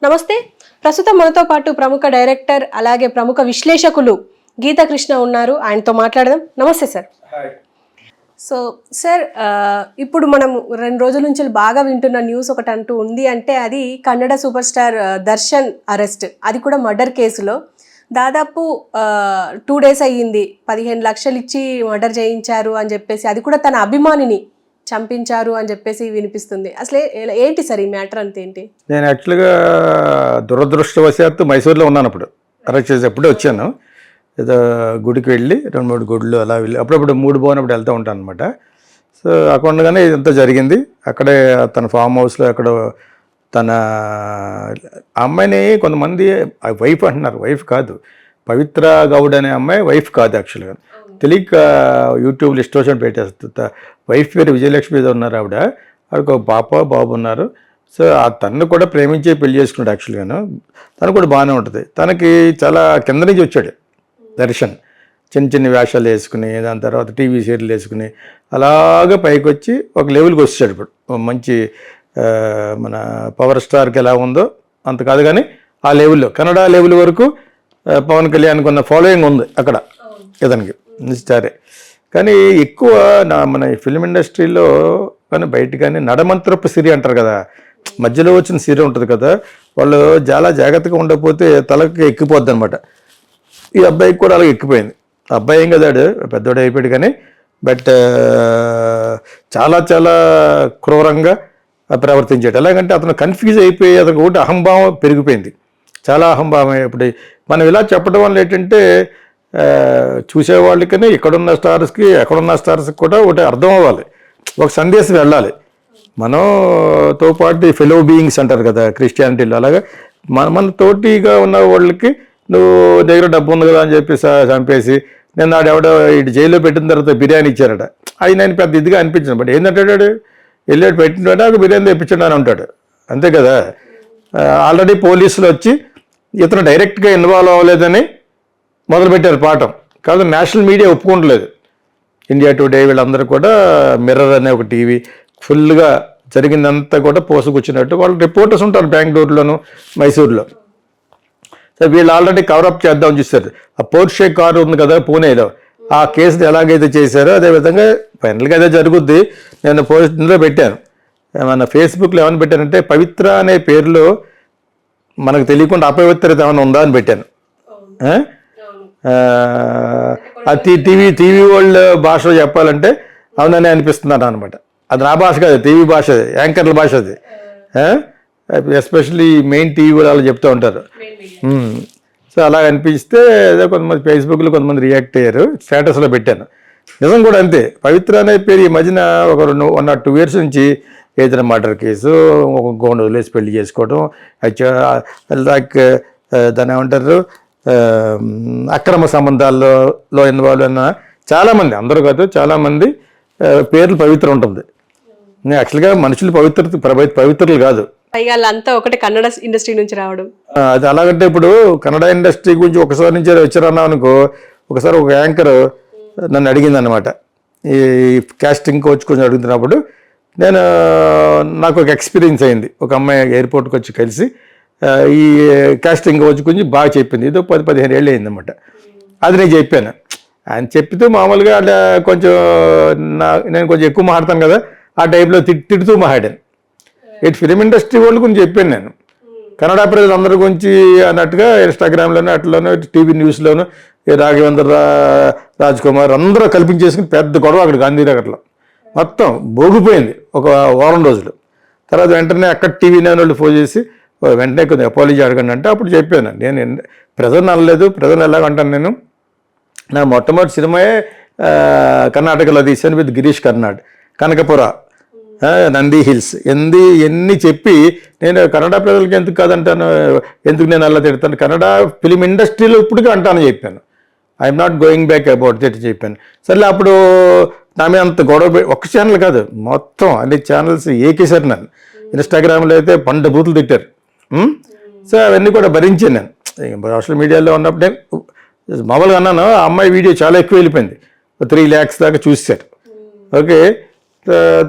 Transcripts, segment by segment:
నమస్తే. ప్రస్తుతం మనతో పాటు ప్రముఖ డైరెక్టర్ అలాగే ప్రముఖ విశ్లేషకులు గీతా కృష్ణ ఉన్నారు. ఆయనతో మాట్లాడదాం. నమస్తే సార్. సో సార్, ఇప్పుడు మనం 2 రోజుల నుంచి బాగా వింటున్న న్యూస్ ఒకటి అంటూ ఉంది అంటే అది Kannada super star Darshan arrest, అది కూడా మర్డర్ కేసులో. దాదాపు 2 days అయ్యింది. 15 లక్షలు ఇచ్చి మర్డర్ చేయించారు అని చెప్పేసి, అది కూడా తన అభిమానిని చంపించారు అని చెప్పేసి వినిపిస్తుంది. అసలు ఏంటి సార్ ఈ మ్యాటర్ అంతా ఏంటి? నేను యాక్చువల్గా దురదృష్టవశాత్తు మైసూర్లో ఉన్నాను. అప్పుడు అరెస్ట్ చేసేప్పుడే వచ్చాను. ఏదో గుడికి వెళ్ళి 2-3 గుడులు అలా వెళ్ళి అప్పుడప్పుడు 3 పోయినప్పుడు వెళ్తూ ఉంటాను అనమాట. సో అక్కడగానే ఇదంతా జరిగింది. అక్కడే తన ఫామ్ హౌస్లో ఎక్కడో తన అమ్మాయిని కొంతమంది వైఫ్ అంటున్నారు. వైఫ్ కాదు, పవిత్ర గౌడ్ అనే అమ్మాయి వైఫ్ కాదు. యాక్చువల్గా తెలియక యూట్యూబ్లో ఇష్టం పెట్టేస్తా. వైఫ్ పేరు విజయలక్ష్మి ఏదో ఉన్నారు. ఆవిడకి ఒక పాప బాబు ఉన్నారు. సో ఆ తను కూడా ప్రేమించే పెళ్లి చేసుకున్నాడు. యాక్చువల్గాను తను కూడా బాగానే ఉంటుంది. తనకి చాలా కింద నుంచి వచ్చాడు దర్శన్. చిన్న చిన్న వేషాలు వేసుకుని, దాని తర్వాత టీవీ సీరియల్ వేసుకుని అలాగే పైకి వచ్చి ఒక లెవెల్కి వచ్చాడు. ఇప్పుడు మంచి మన పవర్ స్టార్కి ఎలా ఉందో అంత కాదు, కానీ ఆ లెవెల్లో కన్నడ లెవెల్ వరకు పవన్ కళ్యాణ్కి ఉన్న ఫాలోయింగ్ ఉంది అక్కడ ఇతనికి స్టారే. కానీ ఎక్కువ మన ఫిల్మ్ ఇండస్ట్రీలో కానీ బయట కానీ నడమంత్రపు సిరి అంటారు కదా, మధ్యలో వచ్చిన సిరి ఉంటుంది కదా, వాళ్ళు చాలా జాగ్రత్తగా ఉండకపోతే తలకి ఎక్కిపోద్ది అనమాట. ఈ అబ్బాయికి కూడా అలా ఎక్కిపోయింది. అబ్బాయి ఏం కదాడు, పెద్దోడు అయిపోయాడు, కానీ బట్ చాలా చాలా క్రూరంగా ప్రవర్తించాడు. ఎలాగంటే అతను కన్ఫ్యూజ్ అయిపోయి అతనికి ఒకటి అహంభావం పెరిగిపోయింది, చాలా అహంభావం. ఇప్పుడు మనం ఇలా చెప్పడం వల్ల ఏంటంటే చూసేవాళ్ళకనే ఇక్కడున్న స్టార్స్కి ఎక్కడున్న స్టార్స్కి కూడా ఒకటి అర్థం అవ్వాలి, ఒక సందేశం వెళ్ళాలి. మనతో పాటు ఫెలో బీయింగ్స్ అంటారు కదా క్రిస్టియానిటీలో, అలాగే మన తోటిగా ఉన్న వాళ్ళకి నువ్వు దగ్గర డబ్బు ఉంది కదా అని చెప్పి చంపేసి నేను నాడెవడో ఇటు జైల్లో పెట్టిన తర్వాత బిర్యానీ ఇచ్చారట. అది నేను పెద్ద ఇదిగా అనిపించింది. బట్ ఏంటంటాడు, వెళ్ళాడు పెట్టినట్టు నాకు బిర్యానీ తెప్పించాడు అని అంటాడు, అంతే కదా. ఆల్రెడీ పోలీసులు వచ్చి ఇతను డైరెక్ట్గా ఇన్వాల్వ్ అవ్వలేదని మొదలుపెట్టారు పాఠం. కాదు నేషనల్ మీడియా ఒప్పుకోవట్లేదు. ఇండియా టుడే వీళ్ళందరూ కూడా మిర్రర్ అనే ఒక టీవీ ఫుల్గా జరిగిందంతా కూడా పోసుకొచ్చినట్టు వాళ్ళు రిపోర్టర్స్ ఉంటారు బెంగళూరులోను మైసూర్లో. సో వీళ్ళు ఆల్రెడీ కవరప్ చేద్దామని చూస్తారు. ఆ పోర్షే కారు ఉంది కదా పూణేలో, ఆ కేసుని ఎలాగైతే చేశారో అదేవిధంగా ఫైనల్గా అదే జరుగుద్ది. నేను ఇందులో పెట్టాను, మన ఫేస్బుక్లో ఏమైనా పెట్టానంటే పవిత్ర అనే పేరులో మనకు తెలియకుండా అపవిత్రత ఏమైనా ఉందా అని పెట్టాను. టీవీ వరల్డ్ భాషలో చెప్పాలంటే అవుననే అనిపిస్తున్నాను అనమాట. అది నా భాష కాదు, టీవీ భాష, అది యాంకర్ల భాష. అది ఎస్పెషల్లీ మెయిన్ టీవీ వాళ్ళు చెప్తూ ఉంటారు. సో అలా అనిపిస్తే ఏదో కొంతమంది ఫేస్బుక్లో కొంతమంది రియాక్ట్ అయ్యారు, స్టేటస్లో పెట్టాను. నిజం కూడా అంతే. పవిత్ర అనే పేరు ఈ మధ్యన ఒక 1 or 2 years నుంచి ఏదైనా మర్డర్ కేసు, ఒక గోండు వదిలేసి పెళ్లి చేసుకోవడం, లైక్ దాన్ని ఏమంటారు అక్రమ సంబంధాల్లో ఇన్వాల్వ్ అయిన చాలామంది, అందరూ కాదు చాలామంది పేర్లు పవిత్ర ఉంటుంది. యాక్చువల్గా మనుషులు పవిత్రులు కాదు. అంతా ఒకటి కన్నడ ఇండస్ట్రీ నుంచి రావడం అది అలాగంటే ఇప్పుడు కన్నడ ఇండస్ట్రీ గురించి ఒకసారి నుంచి వచ్చారన్నా అనుకో. ఒకసారి ఒక యాంకర్ నన్ను అడిగింది అనమాట, ఈ కాస్టింగ్ కోచ్ కొంచెం అడుగుతున్నప్పుడు నాకు ఒక ఎక్స్పీరియన్స్ అయింది. ఒక అమ్మాయి ఎయిర్పోర్ట్కి వచ్చి కలిసి ఈ కాస్టింగ్ కోచ్ గురించి బాగా చెప్పింది. ఏదో 10-15 ఏళ్ళు అయిందన్నమాట. అది నేను చెప్పాను. ఆయన చెప్పితే మామూలుగా అలా కొంచెం నేను కొంచెం ఎక్కువ మాట్లాడతాను కదా, ఆ టైప్లో తిడుతూ మాట్లాడాను. ఇటు ఫిలిం ఇండస్ట్రీ వాళ్ళ గురించి చెప్పాను నేను, కన్నడ ప్రజలందరి గురించి అన్నట్టుగా ఇన్స్టాగ్రామ్లోనూ అట్లనో టీవీ న్యూస్లోనూ రాఘవేంద్ర రాజ్ కుమార్ అందరూ కల్పించేసుకుని పెద్ద గొడవ అక్కడ గాంధీనగర్లో మొత్తం భోగిపోయింది ఒక వారం రోజులు. తర్వాత వెంటనే అక్కడ టీవీ వాళ్ళు ఫోన్ చేసి వెంటనే కొంచెం అపాలజీ అడగండి అంటే అప్పుడు చెప్పాను. నేను ప్రజలను అనలేదు, ప్రజలను ఎలాగంటాను, నేను నా మొట్టమొదటి సినిమాయే కర్ణాటకలో తీశాను విత్ గిరీష్ కర్నాడ్, కనకపుర, నంది హిల్స్, ఎన్ని చెప్పి నేను కన్నడ ప్రజలకి ఎందుకు కాదంటాను, ఎందుకు నేను అలా తిడతాను, కన్నడ ఫిలిం ఇండస్ట్రీలో ఇప్పటికీ అంటాను చెప్పాను. I'm not going back about that చెప్పాను. సరే అప్పుడు నా మీద అంత గొడవ, ఒక్క ఛానల్ కాదు మొత్తం అన్ని ఛానల్స్ ఏకేసారు నన్ను. ఇన్స్టాగ్రామ్లో అయితే పంట బూతులు తిట్టారు. సో అవన్నీ కూడా భరించాను నేను. సోషల్ మీడియాలో ఉన్నప్పుడు నేను మామూలుగా అన్నాను, ఆ అమ్మాయి వీడియో చాలా ఎక్కువ వెళ్ళిపోయింది, 3 lakhs దాకా చూసారు. ఓకే,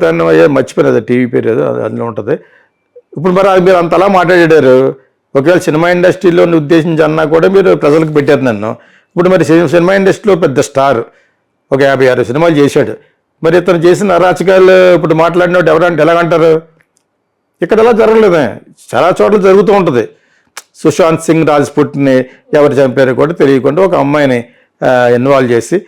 దాన్ని మర్చిపోయినది టీవీ పేరు ఏదో అందులో ఉంటుంది. ఇప్పుడు మరి మీరు అంతలా మాట్లాడారు, ఒకవేళ సినిమా ఇండస్ట్రీలో ఉద్దేశించి అన్నా కూడా మీరు ప్రజలకు పెట్టారు నన్ను. ఇప్పుడు మరి సినిమా ఇండస్ట్రీలో పెద్ద స్టార్, ఒక 56 సినిమాలు చేశాడు. మరి ఇతను చేసిన అరాచకాలు ఇప్పుడు మాట్లాడినట్టు ఎవరంటే ఎలాగంటారు? ఇక్కడ ఎలా జరగలేదే, చాలా చోట్ల జరుగుతూ ఉంటుంది. సుశాంత్ సింగ్ రాజ్పుట్ని ఎవరు చంపారో కూడా తెలియకుండా ఒక అమ్మాయిని ఇన్వాల్వ్ చేసి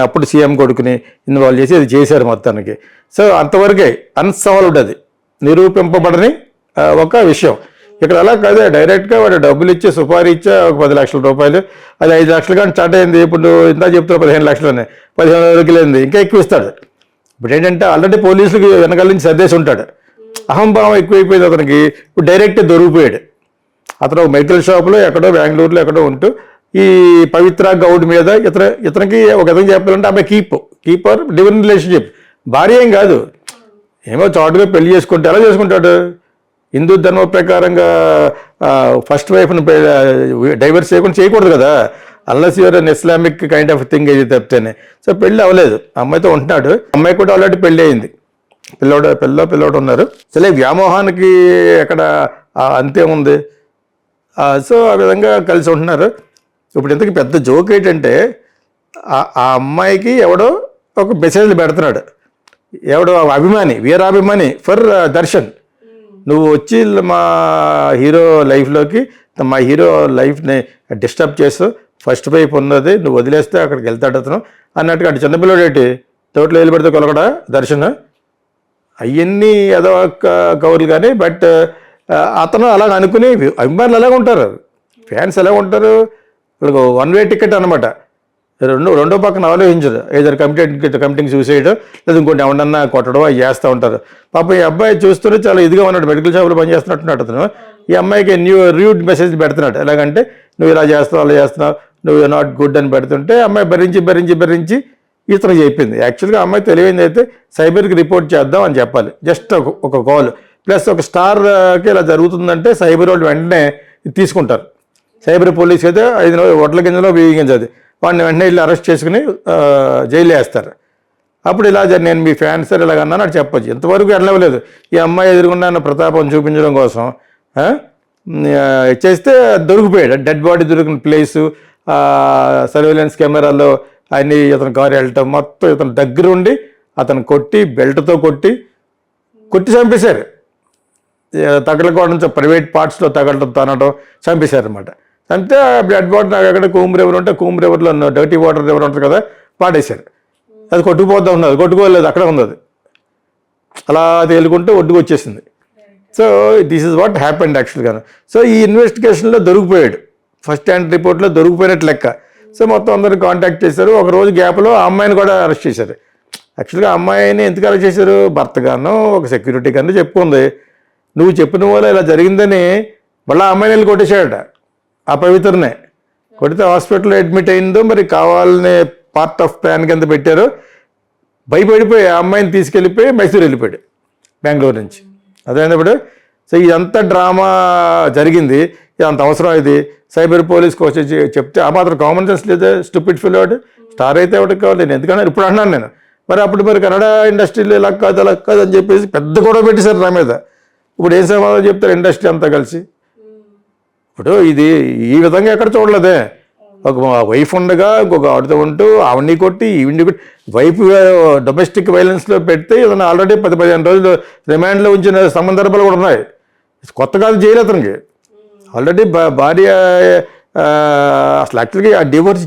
అప్పుడు సీఎం కొడుకుని ఇన్వాల్వ్ చేసి అది చేశారు మొత్తానికి. సో అంతవరకే అన్సాల్వ్డ్, అది నిరూపింపబడని ఒక విషయం. ఇక్కడ అలా కాదే, డైరెక్ట్గా వాడు డబ్బులు ఇచ్చి సుపారీ ఇచ్చా ఒక 10 లక్షల రూపాయలు, అది 5 లక్షలు కానీ స్టార్ట్ అయింది. ఇప్పుడు ఇంత చెప్తారు 15 లక్షలనే, 15 వరకు లేనిది ఇంకా ఎక్కువ ఇస్తాడు. ఇప్పుడు ఏంటంటే ఆల్రెడీ పోలీసులకు వెనకాల నుంచి సర్దేసి ఉంటాడు. అహంభావం ఎక్కువైపోయింది అతనికి. ఇప్పుడు డైరెక్ట్ దొరికిపోయాడు. అతను ఒక మెడికల్ షాప్లో ఎక్కడో బెంగళూరులో ఎక్కడో ఉంటూ ఈ పవిత్ర గౌడ్ మీద ఇతనికి ఒక విధంగా చెప్పాలంటే ఆమె కీపర్ డివైన్ రిలేషన్షిప్, భార్య ఏం కాదు, ఏమో చాటుగా పెళ్లి చేసుకుంటే ఎలా చేసుకుంటాడు? హిందూ ధర్మం ప్రకారంగా ఫస్ట్ వైఫ్ని డైవర్స్ చేయకూడదు కదా, unless your an Islamic kind of thing ఇది తప్పితేనే. సో పెళ్ళి అవ్వలేదు, అమ్మాయితో ఉంటున్నాడు. అమ్మాయి కూడా ఆల్రెడీ పెళ్ళి అయింది, పిల్లోడు ఉన్నారు. సరే వ్యామోహానికి ఎక్కడ అంతే ఉంది. సో ఆ విధంగా కలిసి ఉంటున్నారు. ఇప్పుడు ఇంతకీ పెద్ద జోక్ ఏంటంటే ఆ అమ్మాయికి ఎవడో ఒక మెసేజ్లు పెడుతున్నాడు, ఎవడో అభిమాని, వీరాభిమాని ఫర్ దర్శన్, నువ్వు వచ్చి మా హీరో లైఫ్ని డిస్టర్బ్ చేస్తూ ఫస్ట్ వైపు ఉన్నది నువ్వు వదిలేస్తే అక్కడికి వెళ్తాడు అతను అన్నట్టుగా. అటు చిన్నపిల్లడు ఏంటి తోటలో వెళ్ళి పెడితే కొలకడా దర్శన్, అవన్నీ ఏదో కౌరులు కానీ. బట్ అతను అలాగ అనుకుని అభిమానులు అలాగ ఉంటారు, ఫ్యాన్స్ ఎలా ఉంటారు, వాళ్ళకు 1 వే టికెట్ అనమాట. రెండో పక్కన ఆలోచించరు, ఏదైనా కమిటింగ్ సూసైడ్ లేదా ఇంకోటి ఎవరన్నా కొట్టడం అవి చేస్తూ ఉంటారు. పాపం ఈ అబ్బాయి చూస్తూనే చాలా ఇదిగా ఉన్నాడు, మెడికల్ షాప్లో పనిచేస్తున్నట్టున్నాడు అతను. ఈ అమ్మాయికి ర్యూడ్ మెసేజ్ పెడుతున్నాడు, ఎలాగంటే నువ్వు ఇలా చేస్తున్నావు అలా చేస్తున్నావు, నువ్వు నాట్ గుడ్ అని పెడుతుంటే అమ్మాయి భరించి ఇతను చెప్పింది. యాక్చువల్గా అమ్మాయి తెలియనిది అయితే సైబర్కి రిపోర్ట్ చేద్దాం అని చెప్పాలి, జస్ట్ ఒక కాల్. ప్లస్ ఒక స్టార్కి ఇలా జరుగుతుందంటే సైబర్ వాళ్ళు వెంటనే తీసుకుంటారు. సైబర్ పోలీస్ అయితే 5 ఒట్ల గింజలో బియ్యం గింజ, అది వాడిని వెంటనే వెళ్ళి అరెస్ట్ చేసుకుని జైలు వేస్తారు. అప్పుడు ఇలా నేను మీ ఫ్యాన్స్ సార్ ఇలాగన్నా నాకు చెప్పచ్చు. ఇంతవరకు వెళ్ళలేదు. ఈ అమ్మాయి ఎదురుకుండా ప్రతాపం చూపించడం కోసం చేస్తే దొరికిపోయాడు. డెడ్ బాడీ దొరికిన ప్లేసు, సర్వేలెన్స్ కెమెరాలో అన్ని ఇతను కారు వెళ్ళటం మొత్తం ఇతను దగ్గరుండి అతను బెల్ట్తో కొట్టి చంపేశారు. తగలకోవడం ప్రైవేట్ పార్ట్స్లో తనడం చంపేశారు అనమాట. అంతే బ్లడ్ బాడీ నాకు ఎక్కడ కూమ్ రివర్ ఉంటే కూమ్ రివర్లో డర్టీ వాటర్ రివర్ ఉంటుంది కదా, పాడేశారు. అది కొట్టుకుపోతూ ఉన్నది, కొట్టుకోలేదు, అక్కడ ఉన్నది, అలా తేలుకుంటూ ఒడ్డుకు వచ్చేసింది. So this is what happened యాక్చువల్గా. సో ఈ ఇన్వెస్టిగేషన్లో దొరికిపోయాడు, ఫస్ట్ హ్యాండ్ రిపోర్ట్లో దొరికిపోయినట్టు లెక్క. సో మొత్తం అందరూ కాంటాక్ట్ చేశారు. ఒక రోజు గ్యాప్లో ఆ అమ్మాయిని కూడా అరెస్ట్ చేశారు. యాక్చువల్గా అమ్మాయిని ఎందుకు అరెస్ట్ చేశారు? భర్త గాను ఒక సెక్యూరిటీ గాను చెప్పుకుంది, నువ్వు చెప్పిన వల్ల ఇలా జరిగిందని. మళ్ళీ ఆ అమ్మాయిని వెళ్ళి కొట్టేశాడట, ఆ పవిత్రనే కొడితే హాస్పిటల్లో అడ్మిట్ అయిందో మరి కావాలనే పార్ట్ ఆఫ్ ప్లాన్ కింద పెట్టారు. భయపడిపోయి ఆ అమ్మాయిని తీసుకెళ్ళిపోయి మైసూరు వెళ్ళిపోయాడు బెంగళూరు నుంచి. అదైనప్పుడు సో ఇదంతా డ్రామా జరిగింది. అంత అవసరం ఇది సైబర్ పోలీస్కి వచ్చి చెప్తే ఆ మాత్రం కామన్ సెన్స్ లేదా? స్టూపిడ్ ఫీల్ వాడు స్టార్ అయితే ఎవరికి కావాలి? నేను ఎందుకన్నా ఇప్పుడు అన్నాను నేను. మరి కన్నడ ఇండస్ట్రీలో ఇలా కాదు అని చెప్పేసి పెద్ద గొడవ పెట్టేశారు నా మీద. ఇప్పుడు ఏం సమాధానం చెప్తారు ఇండస్ట్రీ అంతా కలిసి? ఇప్పుడు ఇది ఈ విధంగా ఎక్కడ చూడలేదే. ఒక వైఫ్ ఉండగా ఇంకొక ఆడుతూ ఉంటూ ఆవిడ్ని కొట్టి ఈవిడ్ని కొట్టి వైఫ్ డొమెస్టిక్ వైలెన్స్లో పెడితే ఏదైనా ఆల్రెడీ 10-15 రోజులు రిమాండ్లో ఉంచిన సందర్భాలు కూడా ఉన్నాయి. కొత్త కాదు జైలు అతనికి. ఆల్రెడీ భార్య అసలు యాక్చువల్గా ఆ డివోర్స్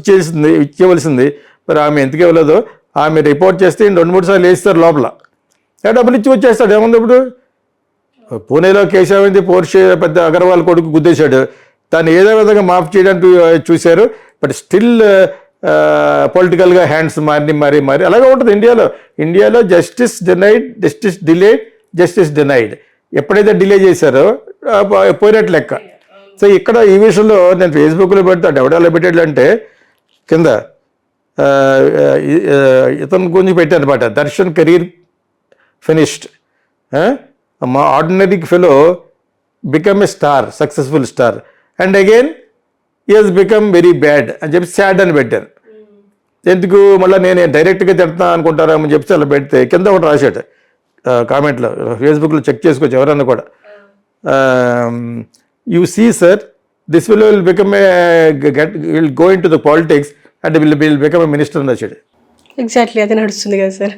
ఇచ్చేవలసింది. మరి ఆమె ఎందుకు ఇవ్వలేదో ఆమె రిపోర్ట్ చేస్తే 2-3 సార్లు వేస్తారు లోపల, డబ్బులు ఇచ్చి వచ్చేస్తాడు. ఏముంది ఇప్పుడు? పూణేలో కేశవింది పోర్షే పెద్ద అగర్వాల్ కొడుకు గుద్దేశాడు, దాన్ని ఏదో విధంగా మాఫ్ చేయడానికి చూశారు. బట్ స్టిల్ పొలిటికల్గా హ్యాండ్స్ మారి అలాగే ఉంటుంది ఇండియాలో జస్టిస్ డినైడ్. ఎప్పుడైతే డిలే చేశారో పోయినట్టు లెక్క. సో ఇక్కడ ఈ విషయంలో నేను ఫేస్బుక్లో పెడతాడు, ఎవడెలా పెట్టాడు అంటే కింద ఇతను గురించి పెట్టాను అనమాట, దర్శన్ కెరీర్ ఫినిష్డ్, మా ordinary fellow become a star, successful star, and again he has become very bad అని చెప్పి సాడ్ అని పెట్టాను. ఎందుకు మళ్ళీ నేను డైరెక్ట్గా తిడతా అనుకుంటారేమని చెప్పి అలా పెడితే కింద ఒకటి రాశాడు కామెంట్లో, ఫేస్బుక్లో చెక్ చేసుకోవచ్చు ఎవరన్నా కూడా. You see sir this will become will go in to the politics and will become a minister అని రాశాడు. ఎగ్జాక్ట్లీ అదే నడుస్తుంది కదా సార్.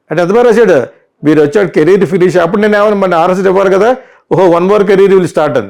అంటే ఎంత బాగా రాశాడు, మీరు వచ్చాడు కెరీర్ ఫినిష్. అప్పుడు నేను ఏమన్నా మన ఆర్ఎస్ ఇవ్వాలి కదా, ఓహో 1 more కెరీర్ విల్ స్టార్ట్ అని.